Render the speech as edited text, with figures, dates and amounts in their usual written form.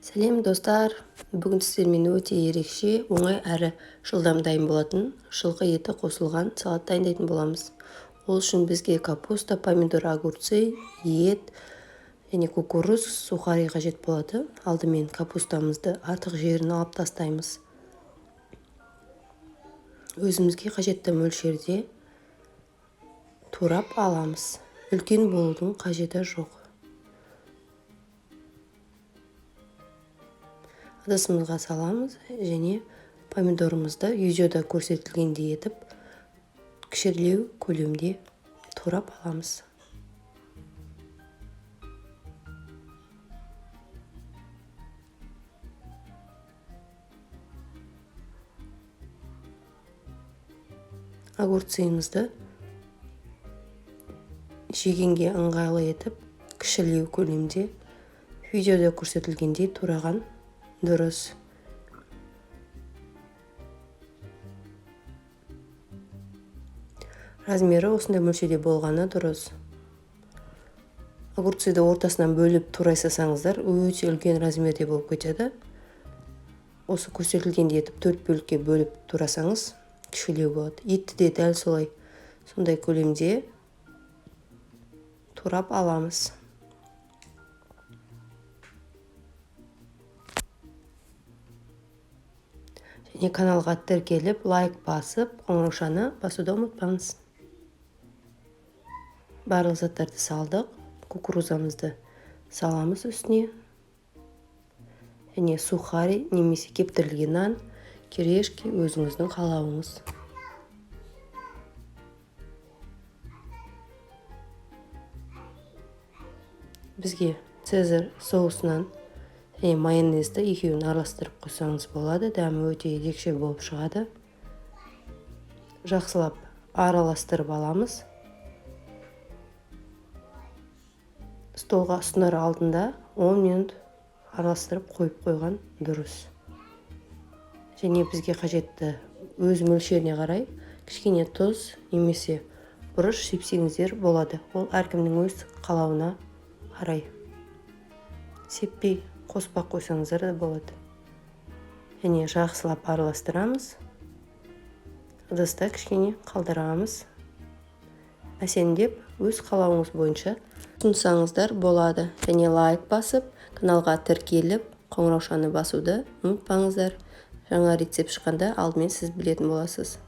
Сәлем достар, бүгін сіздермен өте ерекше, оңай әрі жылдам дайын болатын жылқы еті қосылған салат дайындайтын боламыз. Ол үшін бізге капуста, помидор, огурцы, ет және кукуруз, сухари қажет болады. Алдымен капустамызды артық жерін алып тастаймыз. Өзімізге қажетті мөлшерде турап аламыз. Үлкен болудың қажеті жоқ. Ыдысымызға саламыз және помидорымызды видеода көрсетілгендей етіп кішілеу көлемде турап аламыз. Огурцымызды жегенге ыңғайлы етіп кішілеу көлемде видеода көрсетілгендей тураған дұрыс. Размері осындай мөлшерде болғаны дұрыс. Огурцыды ортасынан бөліп турайсасаңыздар, өте үлкен размерде болып кетеді. Осы көрсетілгендей етіп 4 бөлікке бөліп турасаңыз, кішілеу болады. Етті де дәл сондай көлемде турап аламыз. Және каналға тіркеліп, лайк басып, қоңыраушаны басуды ұмытпаңыз. Барлық заттарды салдық. Кукурузамызды саламыз үстіне. Және сухари немесе кептірілген нан, кирешки өзіңіздің қалауыңыз. Бізге цезарь соусынан және майонезді екеуін араластырып қойсаңыз болады. Дәмі өте ерекше болып шығады. Жақсылап араластырып аламыз. Столға ұсынар алдында 10 минут араластырып қойып қойған дұрыс. Және бізге қажетті өз мөлшеріне қарай кішкене тұз немесе бұрыш сепсеңіздер болады. Ол әркімнің өз қалауына қарай. Сеппей қоспақ қойсаңыздар да болады. Және жақсылап араластырамыз. Ыдыста кішкене қалдырамыз. Әсемдеп өз қалауыңыз бойынша ұсынсаңыздар болады. Және лайк басып, каналға тіркеліп, қоңыраушаны басуды ұмытпаңыздар. Жаңа рецепт шыққанда алдымен сіз білетін боласыз.